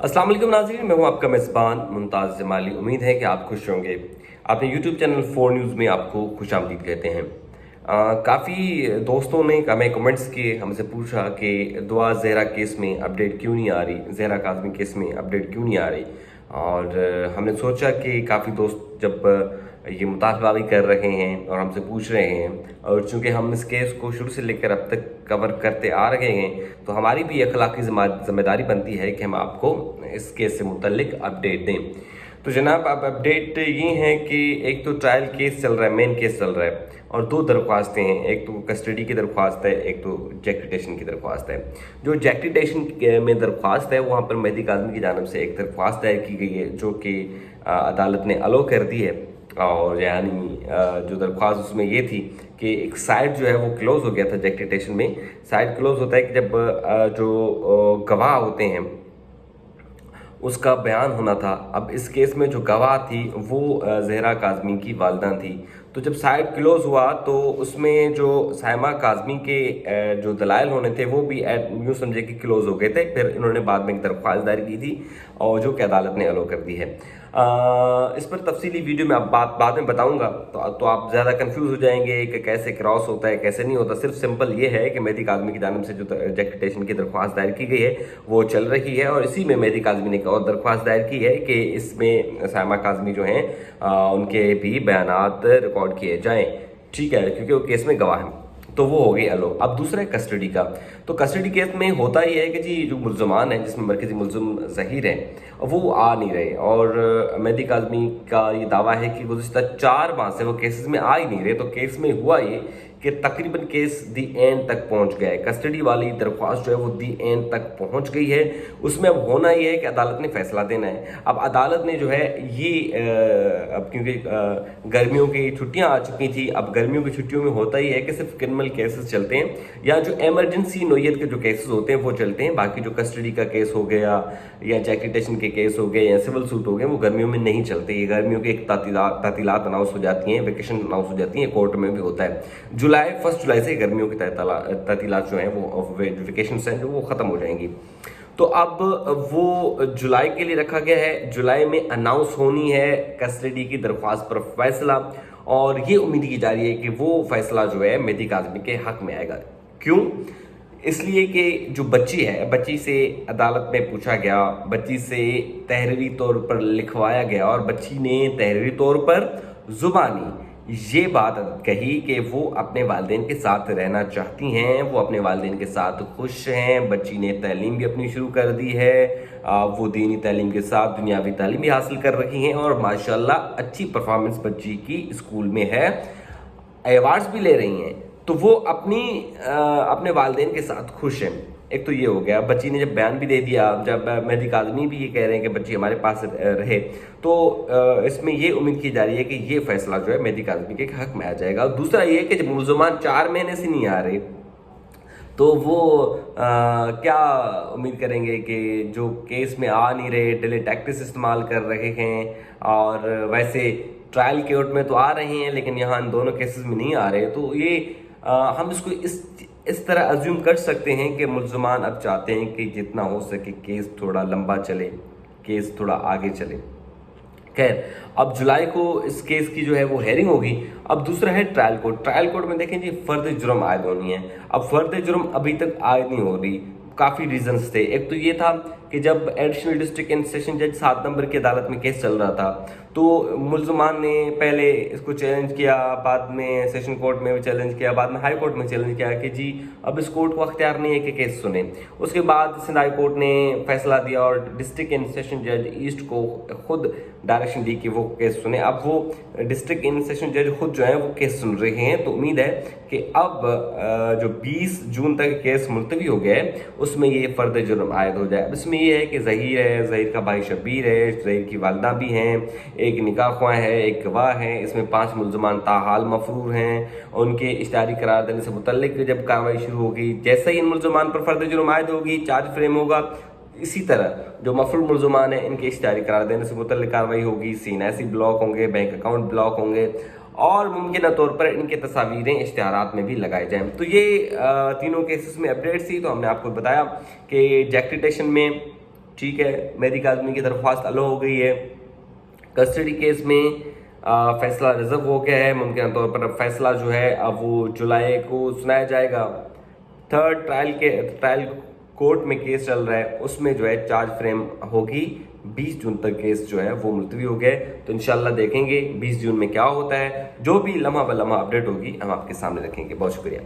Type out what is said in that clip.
अस्सलाम वालेकुम नाज़रीन, मैं हूं आपका मेज़बान मुमताज़ जमाली। उम्मीद है कि आप खुश होंगे। अपने यूट्यूब चैनल 4 न्यूज़ में आपको खुशामदीद कहते हैं। काफ़ी दोस्तों ने हमें कमेंट्स किए, हमसे पूछा कि दुआ ज़हरा केस में अपडेट क्यों नहीं आ रही, ज़हरा काज़मी केस में अपडेट क्यों नहीं आ रही। और हमने सोचा कि काफ़ी दोस्त जब ये मुतालबा भी कर रहे हैं और हमसे पूछ रहे हैं, और चूँकि हम इस केस को शुरू से लेकर अब तक कवर करते आ रहे हैं, तो हमारी भी अखलाकी ज़िम्मेदारी बनती है कि हम आपको इस केस से मुतल्लिक अपडेट दें। तो जनाब, अब अपडेट ये है कि एक तो ट्रायल केस चल रहा है, मेन केस चल रहा है, और दो दरख्वास्तें हैं। एक तो कस्टडी की दरख्वास्त है, एक तो जैक्टिटेशन की दरख्वास्त है। जो जैक्टिटेशन में दरख्वास्त है, वहाँ पर मेहदी काज़मी की जानिब से एक दरख्वास्त दायर की गई है, जो कि अदालत ने अलो कर दी है। और यानी जो दरख्वास्त उसमें ये थी कि एक साइड जो है वो क्लोज़ हो गया था। जैक्टिटेशन में साइड क्लोज़ होता है कि जब जो गवाह होते हैं उसका बयान होना था। अब इस केस में जो गवाह थी वो ज़हरा काज़मी की वालिदा थी। तो जब साइड क्लोज़ हुआ तो उसमें जो साइमा काज़मी के जो दलाइल होने थे वो भी यूँ समझे कि क्लोज़ हो गए थे। फिर इन्होंने बाद में एक दरख्वास्त दायर की थी और जो कि अदालत ने अलो कर दी है। इस पर तफसीली वीडियो में आप बाद में बताऊंगा, तो आप ज़्यादा कंफ्यूज हो जाएंगे कि कैसे क्रॉस होता है कैसे नहीं होता। सिर्फ सिंपल ये है कि मेहदी काज़मी की जानिब से जो जैक्टिटेशन की दरख्वास्त दायर की गई है वो चल रही है, और इसी में मेहदी काज़मी ने एक और दरख्वास्त दायर की है कि इसमें साइमा काज़मी जो हैं उनके भी बयानात रिकॉर्ड किए जाएँ। ठीक है, क्योंकि वो केस में गवाह हैं। तो वो हो गई अलो। अब दूसरा है कस्टडी का। तो कस्टडी केस में होता ही है कि जी जो मुल्ज़मान हैं, जिसमें मरकज़ी मुल्ज़िम ज़हीर हैं, वो आ नहीं रहे। और मेहदी काज़मी का ये दावा है कि गुज़िश्ता 4 माह से वो केसेस में आ ही नहीं रहे। तो केस में हुआ ये कि तकरीबन केस दी एंड तक पहुंच गया है। कस्टडी वाली दरख्वास्त जो है वो दी एंड तक पहुंच गई है। उसमें अब होना ये है कि अदालत ने फैसला देना है। अब अदालत ने जो है ये अब क्योंकि गर्मियों की छुट्टियां आ चुकी थी, अब गर्मियों की छुट्टियों में होता ही है कि सिर्फ क्रिमिनल केसेस चलते हैं या जो एमरजेंसी नोयत के जो केसेस होते हैं वो चलते हैं। बाकी जो कस्टडी का केस हो गया या जैक्टिटेशन के केस हो गए या सिविल सूट हो गए, वो गर्मियों में नहीं चलते। ये गर्मियों की एक तातीलात अनाउंस हो जाती हैं, वेकेशन अनाउंस हो जाती हैं, कोर्ट में भी होता है। 1 जुलाई से गर्मियों की तातीलात जो हैं वो वेकेशन हैं जो वो ख़त्म हो जाएंगी। तो अब वो जुलाई के लिए रखा गया है। जुलाई में अनाउंस होनी है कस्टडी की दरख्वास्त पर फैसला, और ये उम्मीद की जा रही है कि वो फैसला जो है मेहदी काज़मी के हक में आएगा। क्यों? इसलिए कि जो बच्ची है, बच्ची से अदालत में पूछा गया, बच्ची से तहरीरी तौर पर लिखवाया गया, और बच्ची ने तहरीरी तौर पर ज़ुबानी ये बात कही कि वो अपने वालिदैन के साथ रहना चाहती हैं, वो अपने वालिदैन के साथ खुश हैं। बच्ची ने तालीम भी अपनी शुरू कर दी है, वो दीनी तालीम के साथ दुनियावी तालीम भी हासिल कर रही हैं, और माशाल्लाह अच्छी परफॉर्मेंस बच्ची की स्कूल में है, अवार्ड्स भी ले रही हैं। तो वो अपने वालिदैन के साथ खुश हैं। एक तो ये हो गया। बच्ची ने जब बयान भी दे दिया, जब मेहदी काज़मी भी ये कह रहे हैं कि बच्ची हमारे पास रहे, तो इसमें ये उम्मीद की जा रही है कि ये फैसला जो है मेहदी काज़मी के हक में आ जाएगा। दूसरा ये कि जब मुल्ज़मान 4 महीने से नहीं आ रहे, तो वो क्या उम्मीद करेंगे कि जो केस में आ नहीं रहे, डिले टैक्टिस इस्तेमाल कर रहे हैं, और वैसे ट्रायल कोर्ट में तो आ रहे हैं लेकिन यहाँ इन दोनों केसेस में नहीं आ रहे। तो ये हम इसको इस तरह अज्यूम कर सकते हैं कि मुल्ज़मान अब चाहते हैं कि जितना हो सके केस थोड़ा लंबा चले, केस थोड़ा आगे चले। खैर, अब जुलाई को इस केस की जो है वो हेयरिंग होगी। अब दूसरा है ट्रायल कोर्ट। ट्रायल कोर्ट में देखें जी, फ़र्द जुर्म आयद होनी है। अब फ़र्द जुर्म अभी तक आयद नहीं हो रही। काफ़ी रीजंस थे। एक तो ये था कि जब एडिशनल डिस्ट्रिक्ट एंड सेशन जज 7 नंबर की अदालत में केस चल रहा था, तो मुल्ज़मान ने पहले इसको चैलेंज किया, बाद में सेशन कोर्ट में भी चैलेंज किया, बाद में हाई कोर्ट में चैलेंज किया कि जी अब इस कोर्ट को अख्तियार नहीं है कि केस सुने। उसके बाद सिंध हाई कोर्ट ने फैसला दिया और डिस्ट्रिक्ट एंड सेशन जज ईस्ट को खुद डायरेक्शन दी कि वो केस सुने। अब वो डिस्ट्रिक्ट एंड सेशन जज खुद जो है वो केस सुन रहे हैं। तो उम्मीद है कि अब जो 20 जून तक केस मुलतवी हो गया है, उसमें ये फ़र्द जुर्म आयद हो जाए। अब इसमें ये है कि ज़हीर है, ज़हीर का भाई शब्बीर है, ज़हीर की वालिदा भी हैं, एक निकाह ख्वाह है, एक गवाह है। इसमें 5 मुल्ज़मान ताहाल मफरूर हैं। उनके इश्तारी करार देने से मुतल्लिक जब कार्रवाई शुरू होगी, जैसे ही इन मुल्ज़मान पर फ़र्द जुर्म आयद होगी, चार्ज फ्रेम होगा, इसी तरह जो मफरूर मुल्ज़मान हैं इनके इश्तारी करार देने से मुतल्लिक कार्रवाई होगी। सीनासी ब्लॉक होंगे, बैंक अकाउंट ब्लॉक होंगे, और मुमकिन तौर पर इनके तस्वीरें इश्तिहारात में भी लगाए जाएँ। तो ये तीनों केसेस में अपडेट्स थी। तो हमने आपको बताया कि जैक्टिटेशन में ٹھیک ہے، مہدی کاظمی کی درخواست الو ہو گئی ہے. کسٹڈی کیس میں فیصلہ ریزرو ہو گیا ہے. ممکنہ طور پر اب فیصلہ جو ہے اب وہ جولائی کو سنایا جائے گا. تھرڈ ٹرائل کورٹ میں کیس چل رہا ہے، اس میں جو ہے چارج فریم ہوگی. 20 جون تک کیس جو ہے وہ ملتوی ہو گئے. تو انشاءاللہ دیکھیں گے 20 جون میں کیا ہوتا ہے. جو بھی لمحہ بہ لمحہ اپڈیٹ ہوگی ہم آپ کے سامنے رکھیں گے. بہت شکریہ.